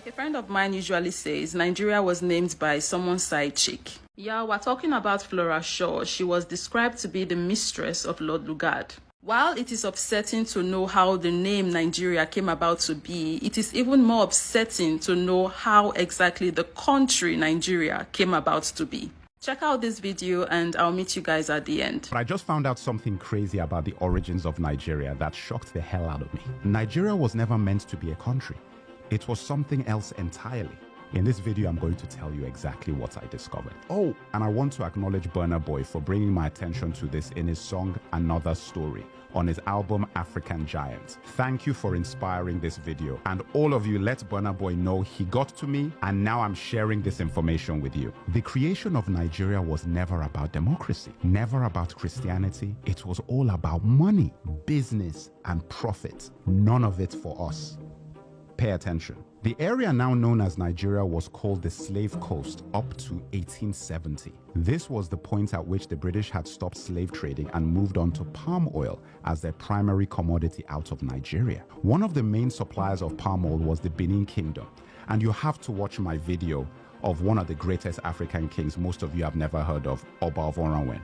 A friend of mine usually says Nigeria was named by someone's side chick. Yeah, we're talking about Flora Shaw. She was described to be the mistress of Lord Lugard. While it is upsetting to know how the name Nigeria came about to be, it is even more upsetting to know how exactly the country Nigeria came about to be. Check out this video and I'll meet you guys at the end. But I just found out something crazy about the origins of Nigeria that shocked the hell out of me. Nigeria was never meant to be a country. It was something else entirely. In this video, I'm going to tell you exactly what I discovered. Oh, and I want to acknowledge Burna Boy for bringing my attention to this in his song Another Story on his album African Giant. Thank you for inspiring this video. And all of you, let Burna Boy know he got to me and now I'm sharing this information with you. The creation of Nigeria was never about democracy, never about Christianity. It was all about money, business, and profit. None of it for us. Pay attention. The area now known as Nigeria was called the Slave Coast up to 1870. This was the point at which the British had stopped slave trading and moved on to palm oil as their primary commodity out of Nigeria. One of the main suppliers of palm oil was the Benin Kingdom, and you have to watch my video of one of the greatest African kings most of you have never heard of, Oba of Oranwen.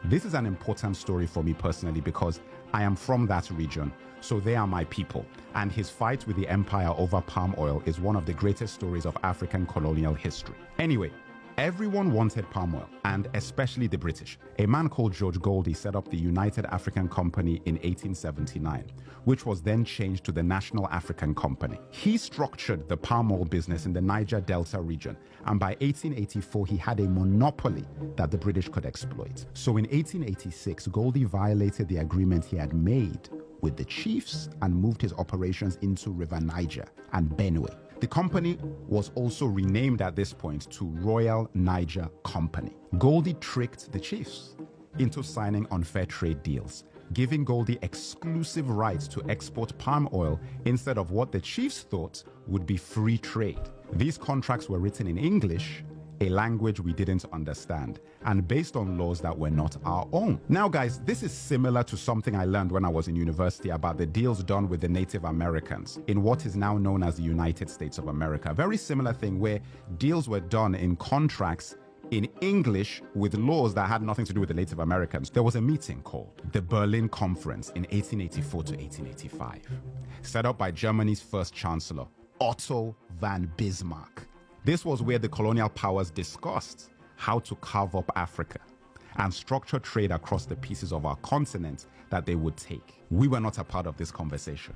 This is an important story for me personally because I am from that region, so they are my people. And his fight with the empire over palm oil is one of the greatest stories of African colonial history. Anyway, everyone wanted palm oil, and especially the British. A man called George Goldie set up the United African Company in 1879, which was then changed to the National African Company. He structured the palm oil business in the Niger Delta region, and by 1884, he had a monopoly that the British could exploit. So in 1886, Goldie violated the agreement he had made with the chiefs and moved his operations into River Niger and Benue. The company was also renamed at this point to Royal Niger Company. Goldie tricked the chiefs into signing unfair trade deals, giving Goldie exclusive rights to export palm oil instead of what the chiefs thought would be free trade. These contracts were written in English, a language we didn't understand, and based on laws that were not our own. Now guys, this is similar to something I learned when I was in university about the deals done with the Native Americans in what is now known as the United States of America. Very similar thing where deals were done in contracts in English with laws that had nothing to do with the Native Americans. There was a meeting called the Berlin Conference in 1884 to 1885, set up by Germany's first chancellor, Otto von Bismarck. This was where the colonial powers discussed how to carve up Africa and structure trade across the pieces of our continent that they would take. We were not a part of this conversation.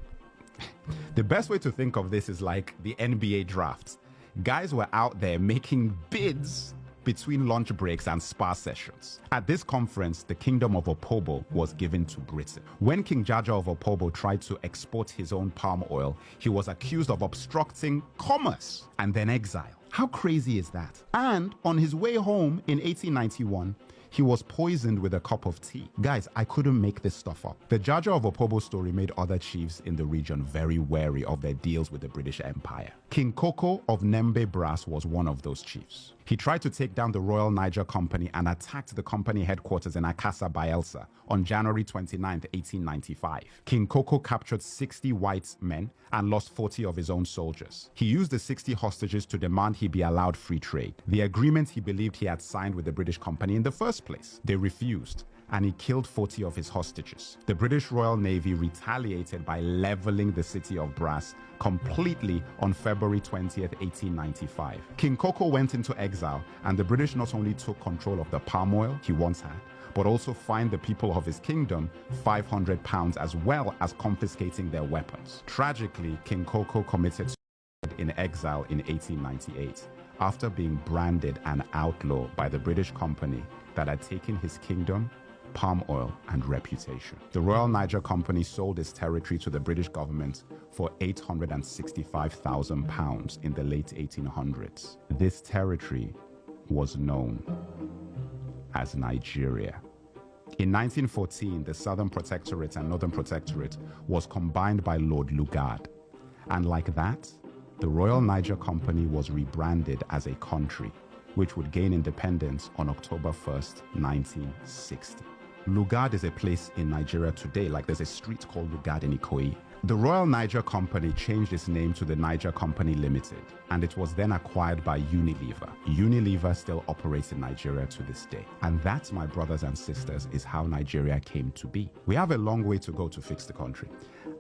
The best way to think of this is like the NBA drafts. Guys were out there making bids between lunch breaks and spa sessions. At this conference, the kingdom of Opobo was given to Britain. When King Jaja of Opobo tried to export his own palm oil, he was accused of obstructing commerce and then exiled. How crazy is that? And on his way home in 1891, he was poisoned with a cup of tea. Guys, I couldn't make this stuff up. The Jaja of Opobo story made other chiefs in the region very wary of their deals with the British Empire. King Koko of Nembe Brass was one of those chiefs. He tried to take down the Royal Niger Company and attacked the company headquarters in Akassa, Bayelsa on January 29, 1895. King Koko captured 60 white men and lost 40 of his own soldiers. He used the 60 hostages to demand he be allowed free trade, the agreement he believed he had signed with the British company in the first place. They refused, and he killed 40 of his hostages. The British Royal Navy retaliated by leveling the city of Brass completely on February 20th, 1895. King Koko went into exile, and the British not only took control of the palm oil he once had, but also fined the people of his kingdom £500 as well as confiscating their weapons. Tragically, King Koko committed suicide in exile in 1898 after being branded an outlaw by the British company that had taken his kingdom, palm oil, and reputation. The Royal Niger Company sold its territory to the British government for £865,000 in the late 1800s. This territory was known as Nigeria. In 1914, the Southern Protectorate and Northern Protectorate was combined by Lord Lugard. And like that, the Royal Niger Company was rebranded as a country, which would gain independence on October 1st, 1960. Lugard is a place in Nigeria today, like there's a street called Lugard in Ikoyi, The Royal Niger Company changed its name to the Niger Company Limited, and it was then acquired by Unilever. Unilever still operates in Nigeria to this day. And that, my brothers and sisters, is how Nigeria came to be. We have a long way to go to fix the country.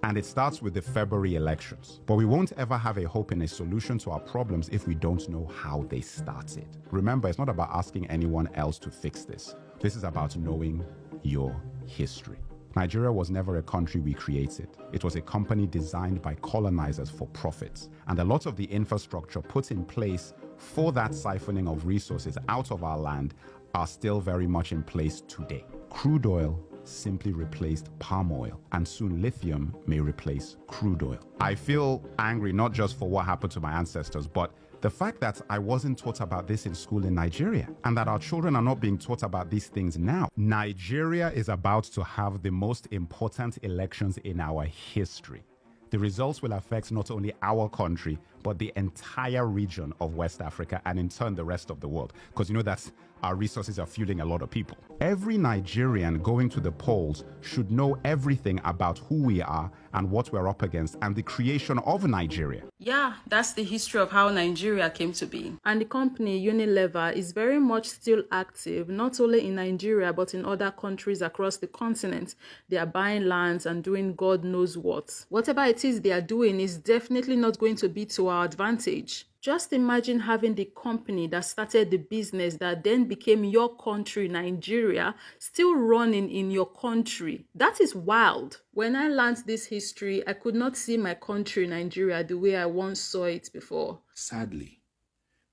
And it starts with the February elections. But we won't ever have a hope in a solution to our problems if we don't know how they started. Remember, it's not about asking anyone else to fix this. This is about knowing your history. Nigeria was never a country we created. It was a company designed by colonizers for profit. And a lot of the infrastructure put in place for that siphoning of resources out of our land are still very much in place today. Crude oil simply replaced palm oil, and soon lithium may replace crude oil. I feel angry not just for what happened to my ancestors, but the fact that I wasn't taught about this in school in Nigeria, and that our children are not being taught about these things now. Nigeria is about to have the most important elections in our history. The results will affect not only our country, but the entire region of West Africa, and in turn the rest of the world. Because you know that our resources are fueling a lot of people. Every Nigerian going to the polls should know everything about who we are and what we're up against and the creation of Nigeria. Yeah, that's the history of how Nigeria came to be. And the company Unilever is very much still active, not only in Nigeria, but in other countries across the continent. They are buying lands and doing God knows what. Whatever it is they are doing is definitely not going to be to our advantage. Just imagine having the company that started the business that then became your country, Nigeria, still running in your country. That is wild. When I learned this history, I could not see my country, Nigeria, the way I once saw it before. Sadly,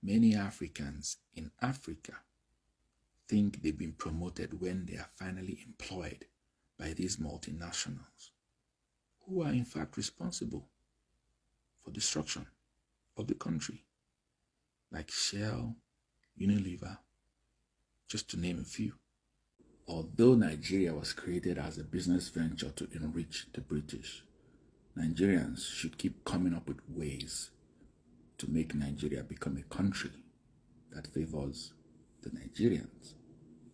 many Africans in Africa think they've been promoted when they are finally employed by these multinationals, who are in fact responsible for destruction of the country, like Shell, Unilever, just to name a few. Although Nigeria was created as a business venture to enrich the British, Nigerians should keep coming up with ways to make Nigeria become a country that favors the Nigerians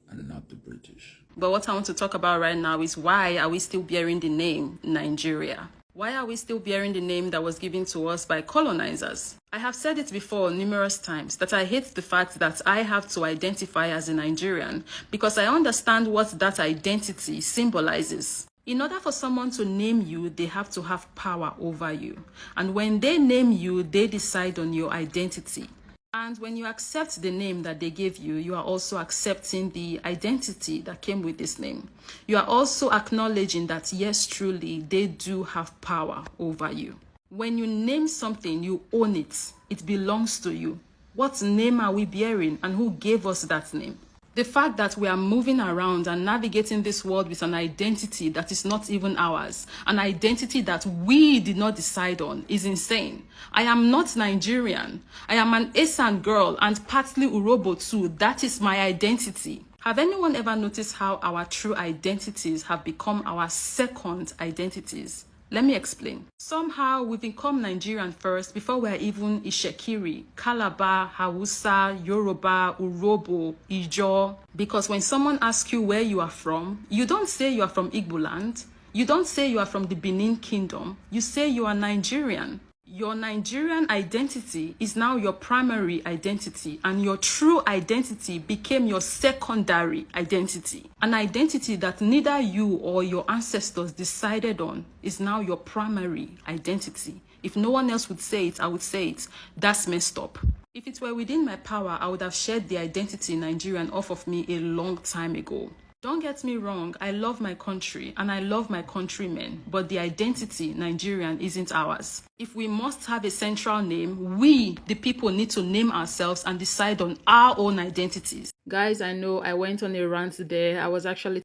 and not the British. But what I want to talk about right now is why are we still bearing the name Nigeria? Why are we still bearing the name that was given to us by colonizers? I have said it before numerous times that I hate the fact that I have to identify as a Nigerian because I understand what that identity symbolizes. In order for someone to name you, they have to have power over you. And when they name you, they decide on your identity. And when you accept the name that they gave you, you are also accepting the identity that came with this name. You are also acknowledging that, yes, truly, they do have power over you. When you name something, you own it. It belongs to you. What name are we bearing and who gave us that name? The fact that we are moving around and navigating this world with an identity that is not even ours, an identity that we did not decide on, is insane. I am not Nigerian. I am an Esan girl and partly Urobo too. That is my identity. Have anyone ever noticed how our true identities have become our second identities? Let me explain. Somehow we become Nigerian first before we're even Ishekiri, Calabar, Hausa, Yoruba, Urobo, Ijo. Because when someone asks you where you are from, you don't say you are from Igbo land. You don't say you are from the Benin Kingdom. You say you are Nigerian. Your Nigerian identity is now your primary identity, and your true identity became your secondary identity. An identity that neither you or your ancestors decided on is now your primary identity. If no one else would say it, I would say it. That's messed up. If it were within my power, I would have shed the identity Nigerian off of me a long time ago. Don't get me wrong, I love my country and I love my countrymen, but the identity Nigerian isn't ours. If we must have a central name, we, the people, need to name ourselves and decide on our own identities. Guys, I know I went on a rant there. I was actually